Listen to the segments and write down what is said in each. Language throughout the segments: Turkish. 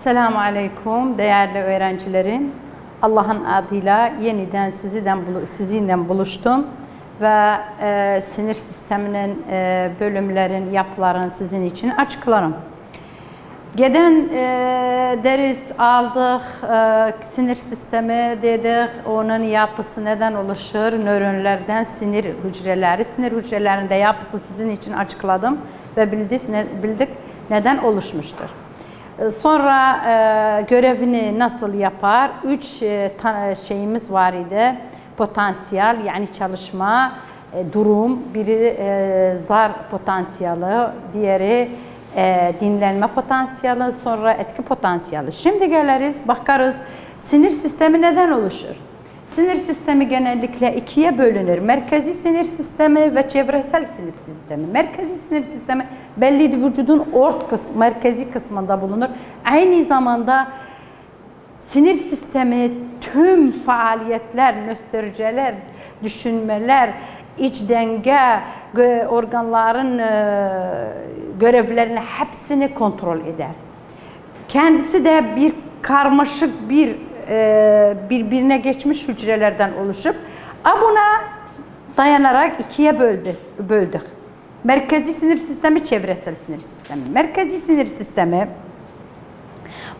Selamun Aleyküm değerli öğrencilerim. Allah'ın adıyla yeniden sizinle buluştum ve sinir sisteminin bölümlerin, yapıların sizin için açıklarım. Geden ders aldık, sinir sistemi dedik, onun yapısı neden oluşur? Nöronlardan sinir hücreleri, sinir hücrelerinde yapısı sizin için açıkladım ve bildik neden oluşmuştur. Sonra görevini nasıl yapar? 3 şeyimiz var idi. Potansiyel yani çalışma, durum, biri zar potansiyeli, diğeri dinlenme potansiyeli, sonra etki potansiyeli. Şimdi geliriz, bakarız sinir sistemi neden oluşur? Sinir sistemi genellikle ikiye bölünür. Merkezi sinir sistemi ve çevresel sinir sistemi. Merkezi sinir sistemi belli vücudun merkezi kısmında bulunur. Aynı zamanda sinir sistemi tüm faaliyetler, nöstrceler, düşünmeler, iç denge, organların görevlerini hepsini kontrol eder. Kendisi de bir karmaşık birbirine geçmiş hücrelerden oluşup buna dayanarak ikiye böldük. Merkezi sinir sistemi, çevresel sinir sistemi. Merkezi sinir sistemi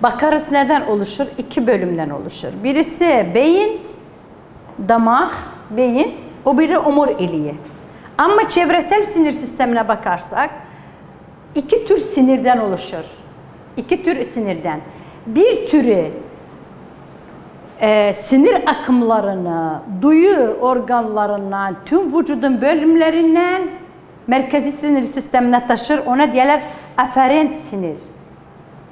bakarız neden oluşur? 2 bölümden oluşur. Birisi beyin, damak, beyin, o biri omuriliği. Ama çevresel sinir sistemine bakarsak 2 tür sinirden oluşur. 2 tür sinirden. Bir türü sinir akımlarını, duyu organlarından, tüm vücudun bölümlerinden merkezi sinir sistemine taşır. Ona diyorlar aferent sinir.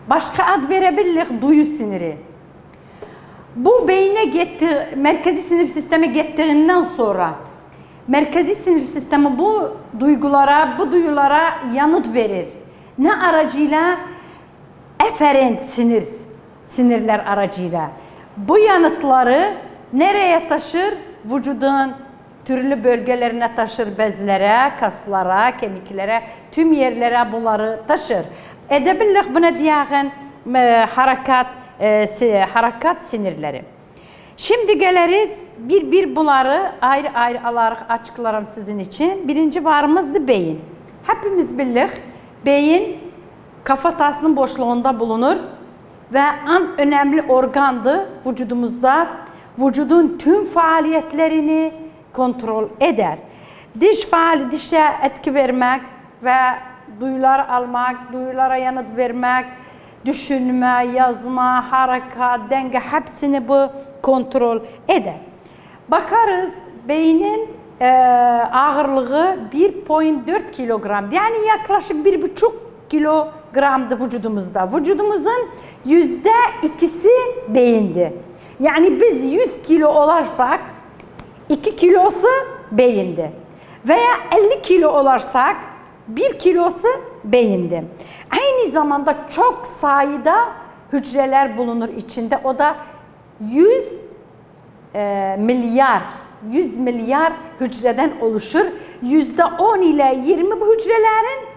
Başka ad verebilirler duyu siniri. Bu beyne merkezi sinir sistemi gittiğinden sonra merkezi sinir sistemi bu duyulara yanıt verir. Ne aracıyla? Eferent sinirler aracıyla. Bu yanıtları nereye taşır? Vücudun türlü bölgelerine taşır, bezlere, kaslara, kemiklere, tüm yerlere bunları taşır. Edebilirlik buna diyen harakat sinirleri. Şimdi geliriz bir bunları ayrı alarak açıklarım sizin için. Birinci varımızdı beyin. Hepimiz bilirlik beyin kafatasının boşluğunda bulunur ve en önemli organdı vücudumuzda. Vücudun tüm faaliyetlerini kontrol eder. Dişe etki vermek ve duyular almak, duyulara yanıt vermek, düşünme, yazma, hareket, denge hepsini bu kontrol eder. Bakarız beynin ağırlığı 1,4 kilogram. Yani yaklaşık 1,5 kilogramdı vücudumuzda. Vücudumuzun %2'si beyindi. Yani biz 100 kilo olarsak 2 kilosu beyindi. Veya 50 kilo olarsak 1 kilosu beyindi. Aynı zamanda çok sayıda hücreler bulunur içinde. O da 100 milyar hücreden oluşur. %10 ile 20 bu hücrelerin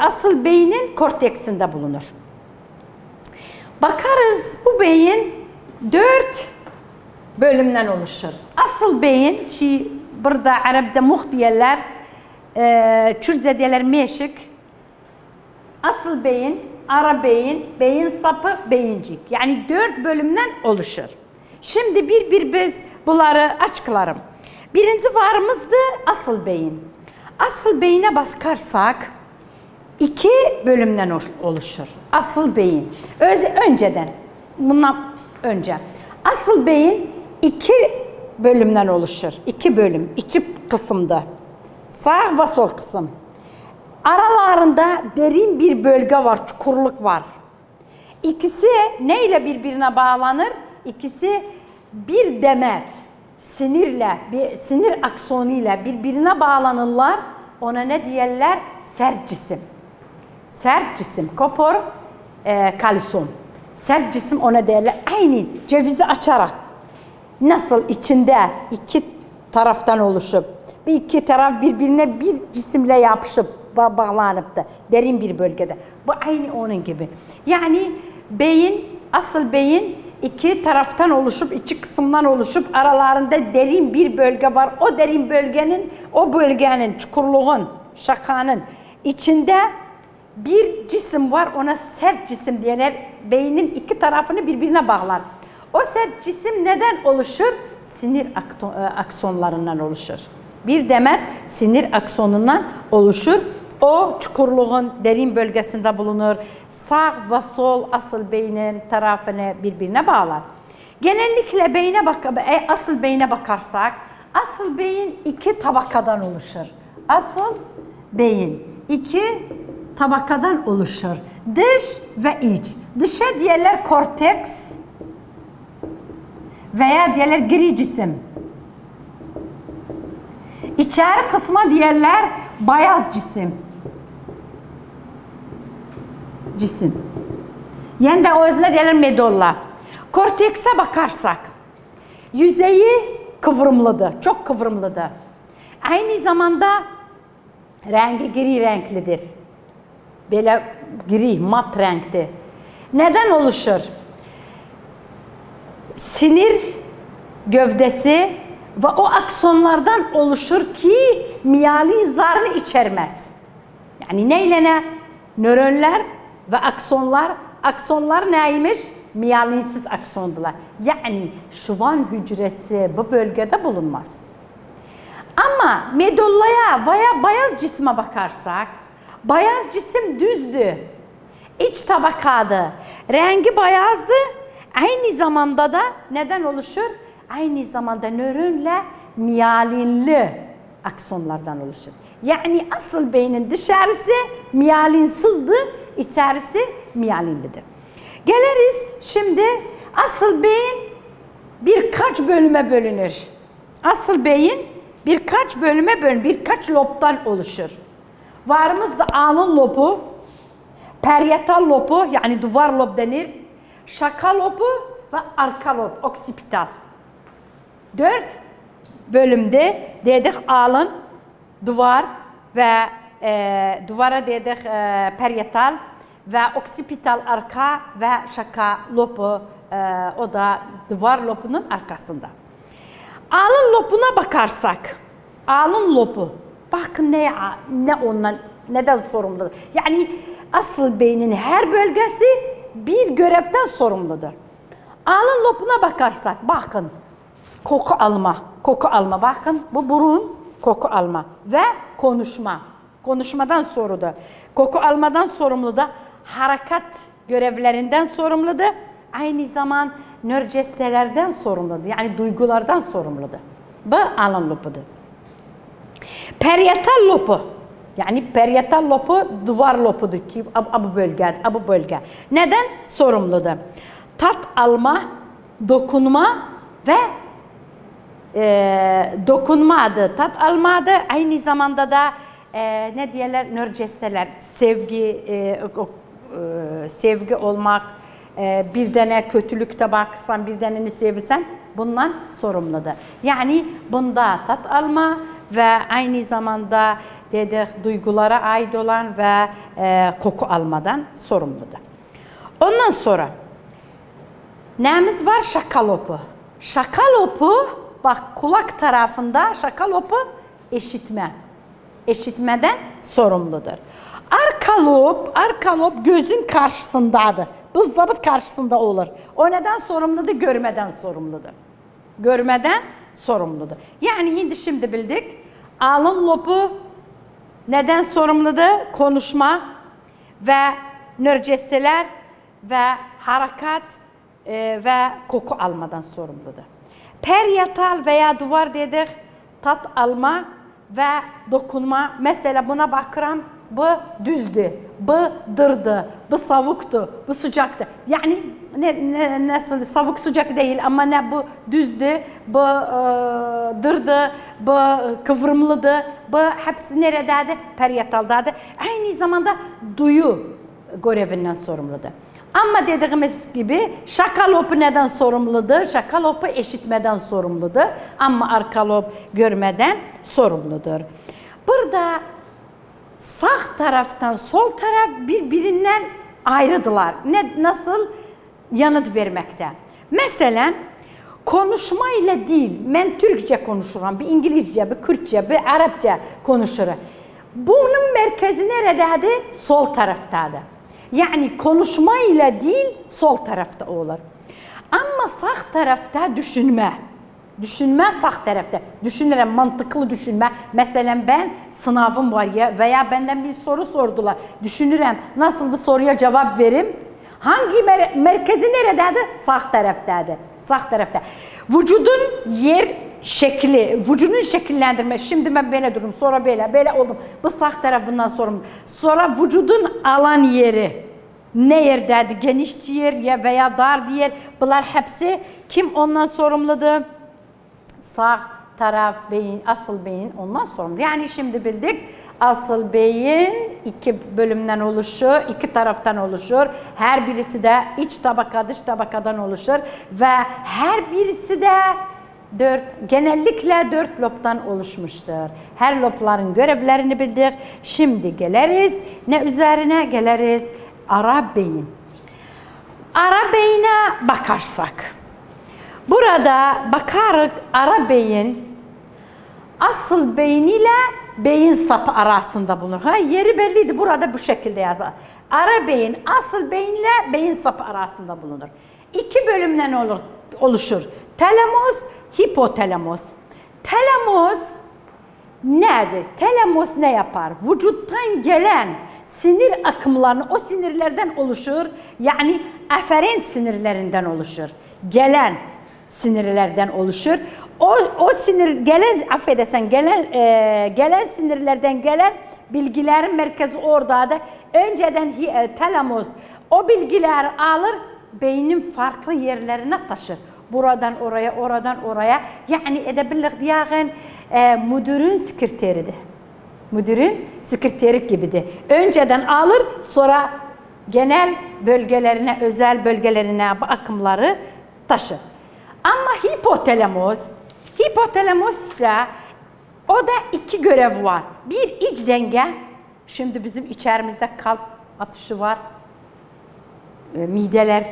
asıl beynin korteksinde bulunur. Bakarız bu beyin 4 bölümden oluşur. Asıl beyin ki burada Arapça muhtiyeler, Kürtçe diyorlar meşik. Asıl beyin, ara beyin, beyin sapı, beyincik. Yani 4 bölümden oluşur. Şimdi biz bunları açıklarım. Birinci varımızdı asıl beyin. Asıl beyine bakarsak 2 bölümden oluşur. Asıl beyin. Bundan önce. Asıl beyin 2 bölümden oluşur. 2 bölüm, 2 kısımda. Sağ ve sol kısım. Aralarında derin bir bölge var, çukurluk var. İkisi neyle birbirine bağlanır? İkisi bir demet sinir aksonuyla birbirine bağlanırlar. Ona ne diyorlar? Sert cisim. Sert cisim, kopor, kalsiyum. Sert cisim ona diyorlar. Aynı cevizi açarak nasıl içinde 2 taraftan oluşup, bir iki taraf birbirine bir cisimle yapışıp bağlanıptı derin bir bölgede. Bu aynı onun gibi. Yani beyin, asıl beyin iki taraftan oluşup, iki kısımdan oluşup aralarında derin bir bölge var. O derin bölgenin, o bölgenin, çukurluğun, şakanın içinde bir cisim var. Ona sert cisim diyorlar. Beynin iki tarafını birbirine bağlar. O sert cisim neden oluşur? Sinir aksonlarından oluşur. Bir demet sinir aksonundan oluşur. O çukurluğun derin bölgesinde bulunur. Sağ ve sol asıl beynin tarafını birbirine bağlar. Genellikle asıl beyne bakarsak, asıl beyin iki tabakadan oluşur. Asıl beyin iki tabakadan oluşur. Dış ve iç. Dışa diğerler korteks veya diğerler gri cisim. İçeri kısma diğerler beyaz cisim. Yani de o yüzden diğerler medulla. Kortekse bakarsak, yüzeyi kıvrımlıdır, çok kıvrımlıdır. Aynı zamanda rengi gri renklidir. Böyle gri, mat renkte. Neden oluşur? Sinir gövdesi ve o aksonlardan oluşur ki miyelin zarını içermez. Yani neyle ne? Nöronlar ve aksonlar. Aksonlar neymiş? Miyelinsiz aksondular. Yani şuvan hücresi bu bölgede bulunmaz. Ama medullaya veya beyaz cisme bakarsak, beyaz cisim düzdü. İç tabakadı. Rengi beyazdı. Aynı zamanda da neden oluşur? Aynı zamanda nöronla miyelinli aksonlardan oluşur. Yani asıl beynin dışarısı miyelinsizdi, içerisi miyelinlidir. Geliriz şimdi asıl beyin birkaç bölüme bölünür. Asıl beyin birkaç bölüme bölünür, birkaç lobdan oluşur. Varımızda alın lobu, parietal lobu yani duvar lob denir, şaka lobu ve arka lob, oksipital. 4 bölümde dedik alın, duvar ve duvara dedik parietal ve oksipital arka ve şaka lobu, o da duvar lobunun arkasında. Alın lobuna bakarsak, alın lobu, bakın ne ondan, neden sorumludur? Yani asıl beynin her bölgesi bir görevden sorumludur. Alın lobuna bakarsak, bakın koku alma, bakın bu burun koku alma ve konuşma. Konuşmadan sorumludur. Koku almadan sorumlu da harekat görevlerinden sorumludur. Aynı zaman nörcestelerden sorumludur. Yani duygulardan sorumludur. Bu alın lobudur. Parietal lobu. Yani parietal lobu duvar lobudur ki bu bölge. Neden sorumludur? Tat alma, dokunma ve dokunmadı, tat almadı. Aynı zamanda da ne diyorlar? Nörcesteler, sevgi olmak, bir tane kötülükte baksan, bir taneni sevirsen bundan sorumludur. Yani bunda tat alma ve aynı zamanda dedik duygulara ait olan ve koku almadan sorumludur. Ondan sonra neyimiz var? Şaka lobu. Şaka lobu, bak kulak tarafında şaka lobu işitme. Eşitmeden sorumludur. Arka lob gözün karşısındadır. Bizzabıt karşısında olur. O neden sorumludur? Görmeden sorumludur. Görmeden sorumludur. Yani şimdi bildik. Alın lobu neden sorumludur? Konuşma ve nörcesteler ve harekat ve koku almadan sorumludur. Parietal veya duvar dedik, tat alma ve dokunma. Mesela buna bakıram, bu düzdü, bu dırdı, bu savuktu, bu sıcaktı. Yani nasıl savuk sıcak değil ama ne bu düzdü, bu dırdı, bu kıvrımlıdı, bu hepsi neredeydi? Parietal'daydı. Aynı zamanda duyu görevinden sorumludur. Ama dediğimiz gibi şaka lobu neden sorumludur? Şaka lobu eşitmeden sorumludur. Ama arka lob görmeden sorumludur. Burada sağ taraftan sol taraf birbirinden ayrıdılar. Nasıl? Yanıt vermekte. Mesela konuşma ile değil, ben Türkçe konuşurum, bir İngilizce, bir Kürtçe, bir Arapça konuşurum. Bunun merkezi nerededir? Sol taraftadır. Yani konuşma ile değil, sol tarafta olur. Ama sağ tarafta düşünme. Düşünme sağ tarafta. Düşünürüm, mantıklı düşünme. Mesela ben sınavım var ya veya benden bir soru sordular. Düşünürüm, nasıl bir soruya cevap verim? Hangi merkezi nerededir? Sağ taraftadır. Sağ tarafta. Vücudun yer şekli, vücudun şekillendirme. Şimdi ben böyle durum, sonra böyle oldum. Bu sağ taraf bundan sonra. Sonra vücudun alan yeri. Ne yerdedir? Geniş yer veya dar yer. Bunlar hepsi kim ondan sorumludur? Sağ taraf beyin, asıl beyin ondan sorumlu. Yani şimdi bildik. Asıl beyin iki bölümden oluşur, iki taraftan oluşur. Her birisi de iç tabaka, dış tabakadan oluşur ve her birisi de genellikle 4 lobdan oluşmuştur. Her lobların görevlerini bildik. Şimdi geliriz. Ne üzerine geliriz? Ara beyin. Ara beyine bakarsak. Burada bakarız ara beyin asıl beyin ile beyin sapı arasında bulunur. Yeri belliydi. Burada bu şekilde yazar. Ara beyin asıl beyin ile beyin sapı arasında bulunur. İki bölümden oluşur. Talamus, hipotalamus. Talamus nedir? Talamus ne yapar? Vücuttan gelen sinir akımlarını o sinirlerden oluşur. Yani aferent sinirlerinden oluşur. Gelen sinirlerden oluşur. O sinir gelen sinirlerden gelen bilgilerin merkezi oradadır. Önceden talamus o bilgileri alır, beynin farklı yerlerine taşır. Buradan oraya, oradan oraya. Yani edebillik diyağın müdürün sekreteridir. Müdürün sekreteri gibidir. Önceden alır, sonra genel bölgelerine, özel bölgelerine bu akımları taşır. Ama hipotalamus ise o da iki görev var. Bir iç denge. Şimdi bizim içerimizde kalp atışı var. Mideler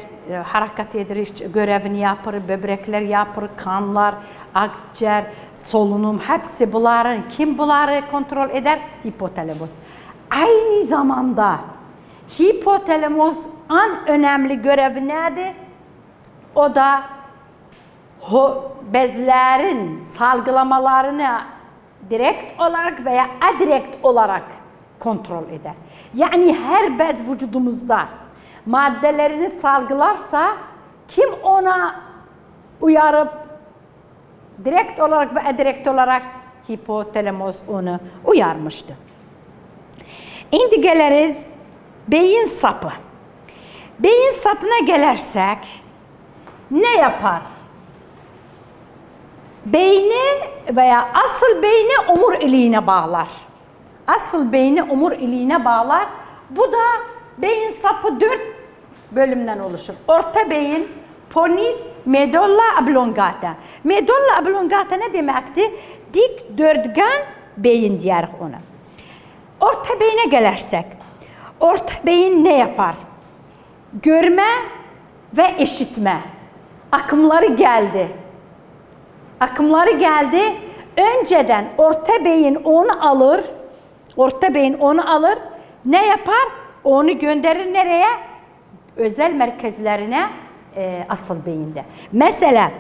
hareket eder, görevini yapar, böbrekler yapar, kanlar, akciğer, solunum hepsi bunların kim bunları kontrol eder? Hipotalamus. Aynı zamanda hipotalamus en önemli görevi nedir? O da bezlerin salgılamalarını direkt olarak veya adirekt olarak kontrol eder. Yani her bez vücudumuzda maddelerini salgılarsa kim ona uyarıp direkt olarak ve adirekt olarak hipotalamus onu uyarmıştı. Şimdi geliriz beyin sapı. Beyin sapına gelirsek ne yapar? Beyni veya asıl beyni omuriliğine bağlar. Asıl beyni omuriliğine bağlar. Bu da beyin sapı 4 bölümden oluşur. Orta beyin, ponis, medulla oblongata. Medulla oblongata ne demekti? Dik dörtgen beyin diyerek ona. Orta beyine gelirsek, orta beyin ne yapar? Görme ve işitme. Akımları geldi. Akımları geldi. Önceden orta beyin onu alır. Orta beyin onu alır. Ne yapar? Onu gönderir nereye? Özel merkezlerine asıl beyinde. Mesela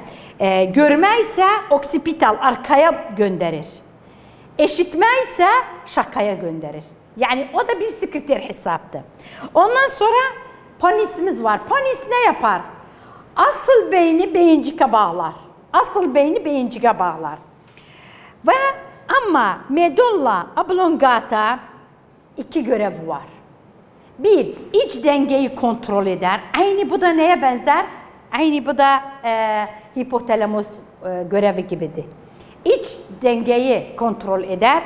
görme ise oksipital arkaya gönderir. İşitme ise şakaya gönderir. Yani o da bir sekreter hesaptı. Ondan sonra ponisimiz var. Ponis ne yapar? Asıl beyni beyincike bağlar. Asıl beyni beyincike bağlar. Ve ama medulla oblongata 2 görevi var. Bir, iç dengeyi kontrol eder. Aynı bu da neye benzer? Aynı bu da hipotalamus görevi gibidir. İç dengeyi kontrol eder.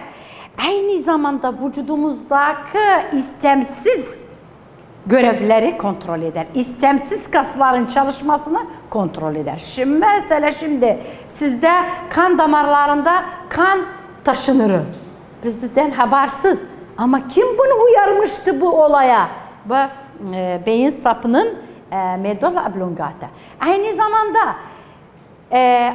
Aynı zamanda vücudumuzdaki istemsiz görevleri kontrol eder. İstemsiz kasların çalışmasını kontrol eder. Şimdi sizde kan damarlarında kan taşınır. Bizden habersiz Ama kim bunu uyarmıştı bu olaya? Bu beyin sapının medulla oblongata. Aynı zamanda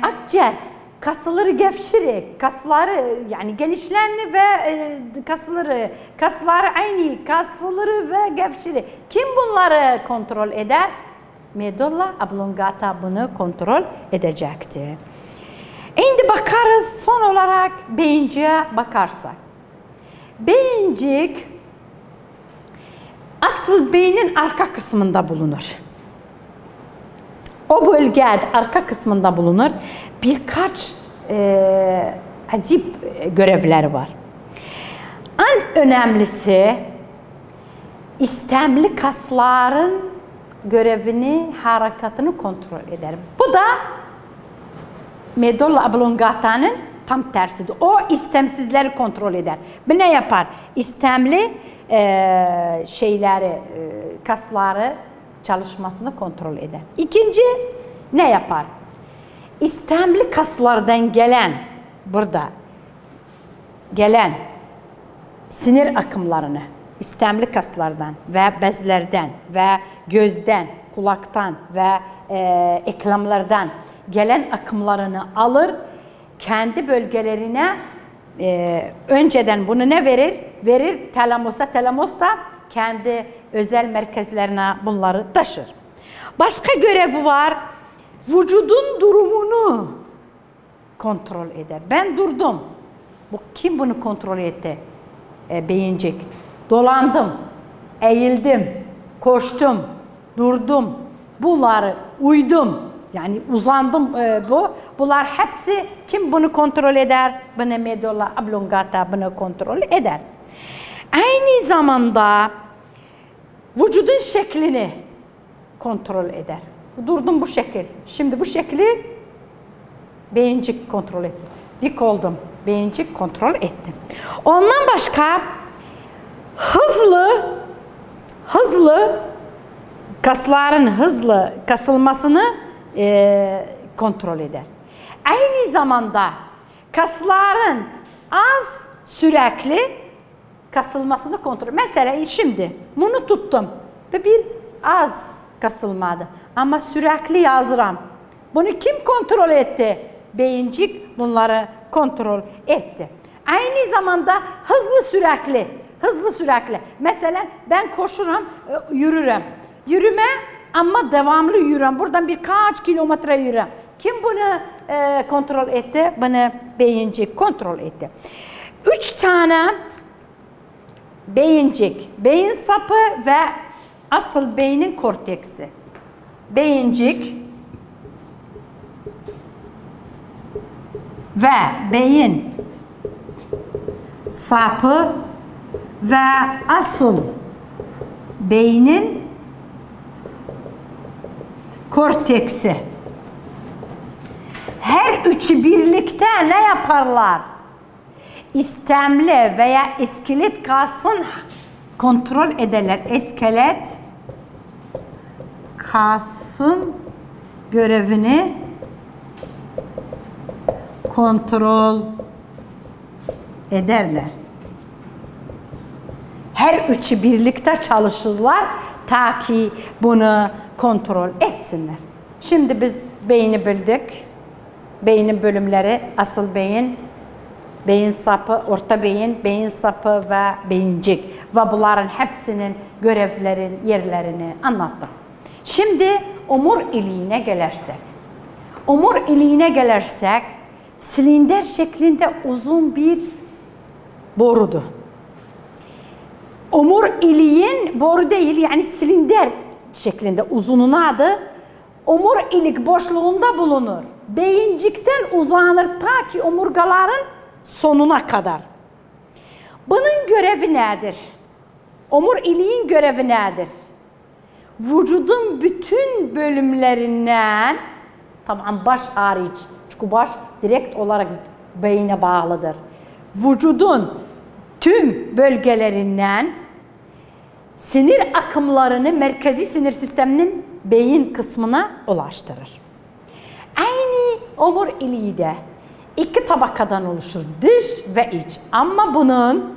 akciğer kasları gevşir, kasları yani genişlendi ve kasları aynı, kasları ve gevşir. Kim bunları kontrol eder? Medulla oblongata bunu kontrol edecekti. Şimdi bakarız son olarak beyinciğe bakarsak. Beyincik asıl beynin arka kısmında bulunur. O bölgede arka kısmında bulunur. Birkaç acip görevleri var. En önemlisi istemli kasların görevini, harekatını kontrol eder. Bu da medulla oblongata'nın tam tersidir. O istemsizleri kontrol eder. Bu ne yapar? İstemli kasları çalışmasını kontrol eder. İkinci ne yapar? İstemli kaslardan gelen sinir akımlarını, istemli kaslardan ve bezlerden ve gözden, kulaktan ve eklemlerden gelen akımlarını alır, kendi bölgelerine önceden bunu ne verir? Verir talamusa, talamus da kendi özel merkezlerine bunları taşır. Başka görevi var, vücudun durumunu kontrol eder. Ben durdum. Kim bunu kontrol etti? Beyincik. Dolandım, eğildim, koştum, durdum, bunları uydum. Yani uzandım Bunlar hepsi kim bunu kontrol eder? Bunu medulla oblongata bunu kontrol eder. Aynı zamanda vücudun şeklini kontrol eder. Durdum bu şekil. Şimdi bu şekli beyincik kontrol etti. Dik oldum. Beyincik kontrol etti. Ondan başka hızlı kasların hızlı kasılmasını kontrol eder. Aynı zamanda kasların az sürekli kasılmasını kontrol eder. Mesela şimdi bunu tuttum ve bir az kasılmadı ama sürekli yazıram. Bunu kim kontrol etti? Beyincik bunları kontrol etti. Aynı zamanda hızlı sürekli. Mesela ben koşurum, yürürüm. Yürüme ama devamlı yürüyorum. Buradan birkaç kilometre yürüyorum. Kim bunu kontrol etti? Bunu beyincik kontrol etti. 3 tane beyincik, beyin sapı ve asıl beynin korteksi. Beyincik ve beyin sapı ve asıl beynin korteksi. Her üçü birlikte ne yaparlar? İstemli veya iskelet kasın kontrol ederler. İskelet kasın görevini kontrol ederler. Her üçü birlikte çalışırlar ta ki bunu kontrol etsinler. Şimdi biz beyni bildik. Beynin bölümleri, asıl beyin, beyin sapı, orta beyin, beyin sapı ve beyincik. Ve bunların hepsinin görevlerin yerlerini anlattık. Şimdi omuriliğine gelirsek, silindir şeklinde uzun bir borudur. Omuriliğin boru değil, yani silindir şeklinde uzunun adı omurilik boşluğunda bulunur. Beyincikten uzanır ta ki omurgaların sonuna kadar. Bunun görevi nedir? Omuriliğin görevi nedir? Vücudun bütün bölümlerinden, tamam baş hariç, çünkü baş direkt olarak beyine bağlıdır. Vücudun tüm bölgelerinden sinir akımlarını merkezi sinir sisteminin beyin kısmına ulaştırır. Aynı omuriliği de iki tabakadan oluşur, dış ve iç. Ama bunun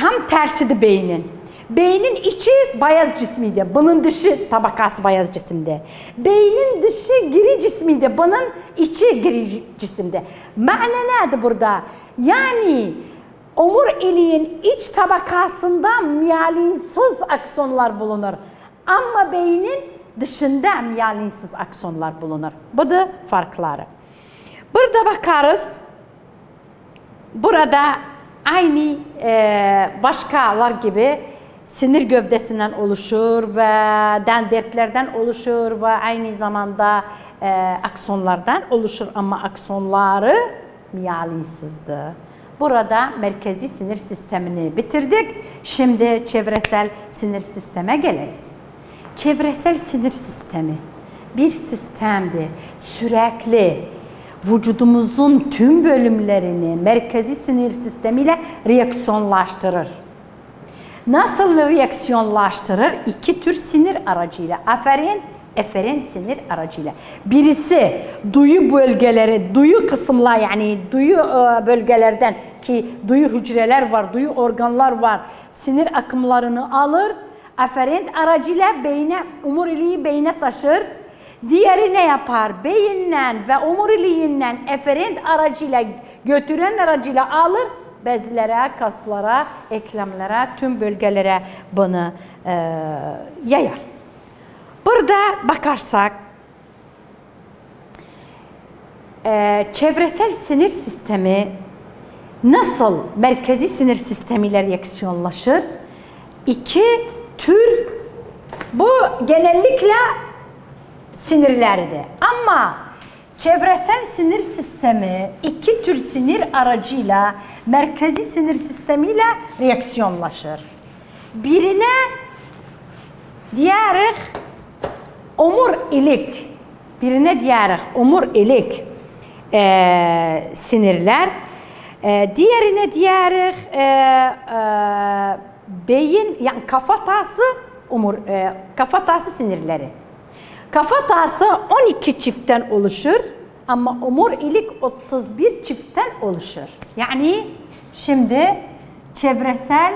tam tersidir beynin. Beynin içi beyaz cismiydi. Bunun dışı tabakası beyaz cisimde. Beynin dışı gri cismiydi. Bunun içi gri cisimde. Ma'na nedir burada? Yani omuriliğin iç tabakasında miyalinsiz aksonlar bulunur. Ama beynin dışında miyalinsiz aksonlar bulunur. Bu da farkları. Burada bakarız. Burada aynı başkalar gibi sinir gövdesinden oluşur ve dendritlerden oluşur ve aynı zamanda aksonlardan oluşur ama aksonları miyalinsizdir. Burada merkezi sinir sistemini bitirdik. Şimdi çevresel sinir sisteme geliriz. Çevresel sinir sistemi bir sistemdir. Sürekli vücudumuzun tüm bölümlerini merkezi sinir sistemiyle reaksiyonlaştırır. Nasıl reaksiyonlaştırır? İki tür sinir aracıyla. Eferen sinir aracıyla. Birisi duyu bölgeleri, duyu kısımlar yani duyu bölgelerden ki duyu hücreler var, duyu organlar var. Sinir akımlarını alır. Eferen aracıyla beyne, omuriliği beyne taşır. Diğeri ne yapar? Beyinden ve omuriliğinden eferen aracıyla, götüren aracıyla alır. Bezlere, kaslara, eklemlere, tüm bölgelere bunu yayar. Burada bakarsak çevresel sinir sistemi nasıl merkezi sinir sistemiyle reaksiyonlaşır? İki tür, bu genellikle sinirlerdi. Ama çevresel sinir sistemi iki tür sinir aracıyla merkezi sinir sistemiyle reaksiyonlaşır. Birine diyerek omurilik, birine diyerek omurilik sinirler, diğerine diyerek beyin yani kafatası sinirleri. Kafatası 12 çiftten oluşur ama omurilik 31 çiftten oluşur. Yani şimdi çevresel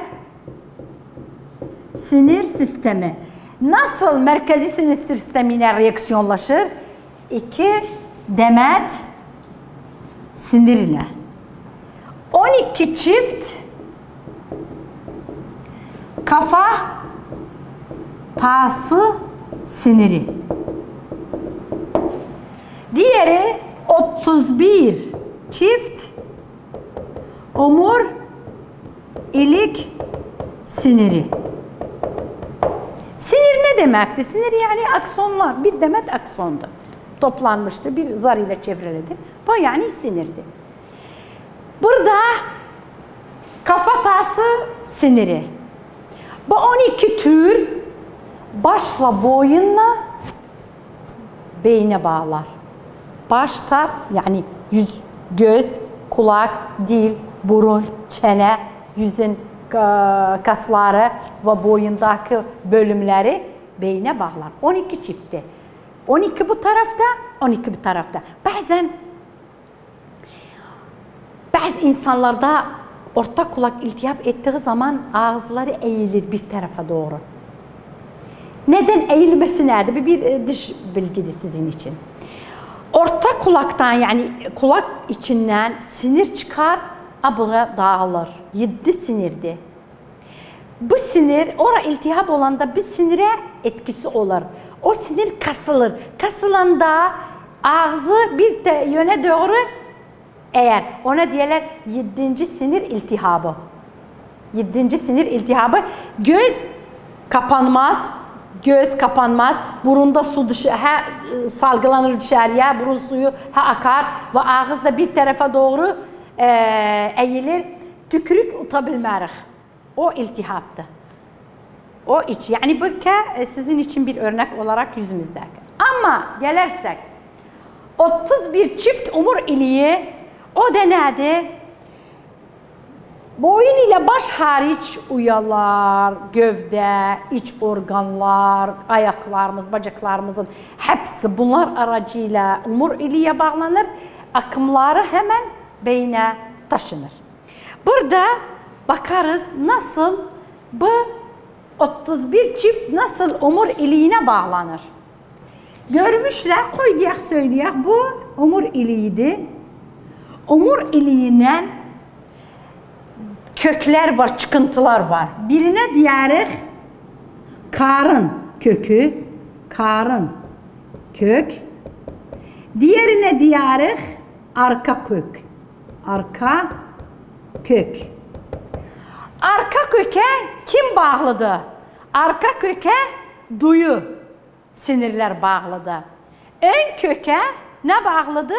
sinir sistemi nasıl merkezi sinir sistemine reaksiyonlaşır? İki demet sinirine. 12 çift kafatası siniri. Diğeri 31 çift omurilik siniri. Sinir ne demekti? Sinir yani aksonlar. Bir demet aksondu. Toplanmıştı. Bir zar ile çevrilidir. Bu yani sinirdi. Burada kafatası siniri. Bu 12 tür başla boyunla beyne bağlar. Başta yani yüz, göz, kulak, dil, burun, çene, yüzün kasları ve boyundaki bölümleri beyne bağlar. 12 çifti. 12 bu tarafta, 12 bu tarafta. Bazı insanlarda orta kulak iltihap ettiği zaman ağızları eğilir bir tarafa doğru. Neden eğilmesi nerede? Bir dış bilgidir sizin için. Orta kulaktan yani kulak içinden sinir çıkar, abura dağılır. 7 sinirdi. Bu sinir, orada iltihap olanda bir sinire etkisi olur. O sinir kasılır. Kasılanda ağzı bir yöne doğru eğer. Ona diyorlar 7. sinir iltihabı. 7. sinir iltihabı. Göz kapanmaz. Göz kapanmaz. Burunda su salgılanır dışarıya. Burun suyu akar ve ağız da bir tarafa doğru eğilir. Tükürük utabilmez. O iltihaptı. O iç. Yani bu sizin için bir örnek olarak yüzümüzde. Ama gelirsek 31 çift omuriliği o da nedir? Boyun ile baş hariç uyalar, gövde, iç organlar, ayaklarımız, bacaklarımızın hepsi bunlar aracıyla omuriliğe bağlanır. Akımları hemen beyne taşınır. Burada bakarız nasıl bu 31 çift nasıl omur iliğine bağlanır. Görmüşler, koy diye söyleyek, bu omur iliğiydi. Omur iliğinden kökler var, çıkıntılar var. Birine diyerek karın kökü, karın kök. Diğerine diyerek arka kök, arka kök. Arka köke kim bağlıdır? Arka köke duyu sinirler bağlıdır. Ön köke ne bağlıdır?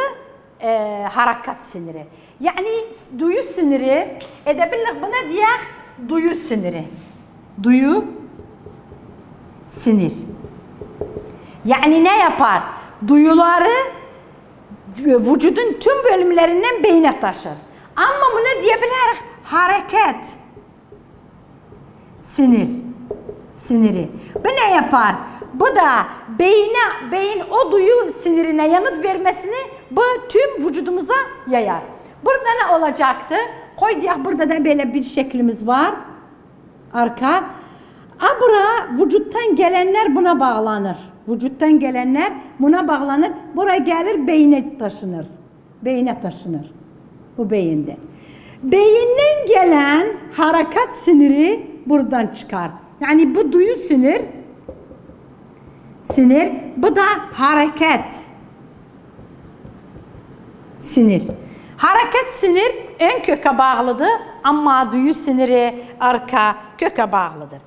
Harakat siniri. Yani duyu siniri, edebilirlik buna diye duyu siniri. Duyu sinir. Yani ne yapar? Duyuları vücudun tüm bölümlerinden beyne taşır. Ama buna diyebiliriz hareket siniri. Bu ne yapar? Bu da beyin o duyu sinirine yanıt vermesini bu tüm vücudumuza yayar. Burada ne olacaktı? Koy diye burada da böyle bir şeklimiz var. Arka. Bura vücuttan gelenler buna bağlanır. Vücuttan gelenler buna bağlanır. Buraya gelir beyne taşınır. Beyne taşınır. Bu beyinde. Beyinden gelen harekat siniri buradan çıkar. Yani bu duyu sinir, bu da hareket sinir. Hareket sinir ön köke bağlıdır ama duyu siniri arka köke bağlıdır.